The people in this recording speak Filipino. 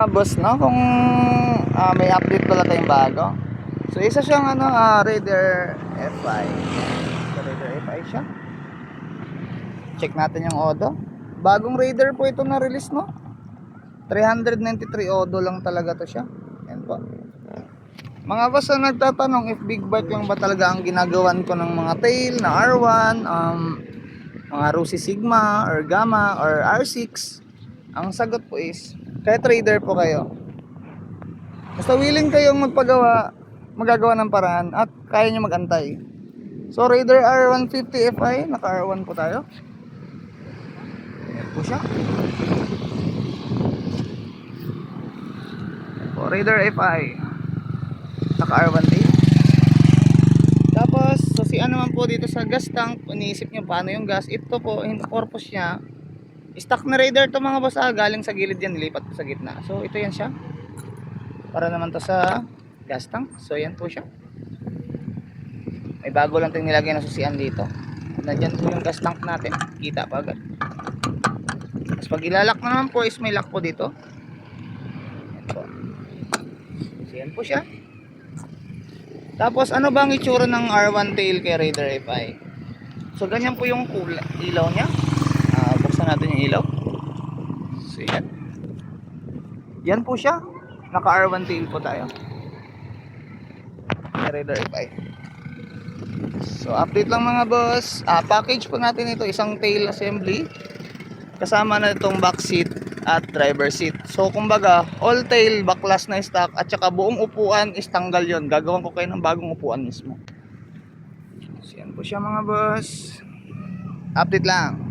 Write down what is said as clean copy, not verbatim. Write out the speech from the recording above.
Boss, no, kung may update pala tayong bago. So isa siyang Raider FI. So, Raider FI siya. Check natin yung Odo. Bagong Raider po ito na release, no. 393 Odo lang talaga to siya. Yan po. Mga boss, na nagtatanong if big bike lang ba talaga ang ginagawan ko ng mga tail na R1, mga Rossi Sigma or Gamma or R6. Ang sagot po is kahit Raider po kayo, basta willing kayong magagawa ng paraan at kaya nyo magantay. So Raider R150 Fi, naka R1 po tayo. Ayan po siya. So Raider Fi, naka R1 din. Tapos so si ano naman po dito sa gas tank, iniisip nyo paano yung gas. Ito po, yung purpose niya, stock na Raider to mga boss, galing sa gilid yan, nilipat po sa gitna. So ito yan siya, para naman to sa gas tank. So yan po siya. May bago lang tayong nilagay na susian dito. Nandyan po yung gas tank natin, kita pa agad. Tapos pag ilalak na naman po is may lock po dito. Yan po. So yan po siya. Tapos ano ba ang itsura ng R1 tail kay Raider FI? So ganyan po yung ilaw nya. Buksan natin yung ilaw. So yan. Yan po siya. Naka R1 tail po tayo. Raider FI. So update lang mga boss. Package po natin ito, isang tail assembly. Kasama na itong back seat at driver seat. So kumbaga, all tail backlash na stock at saka buong upuan is tanggal yon. Gagawin ko kayo ng bagong upuan mismo. So yan po siya mga boss. Update lang.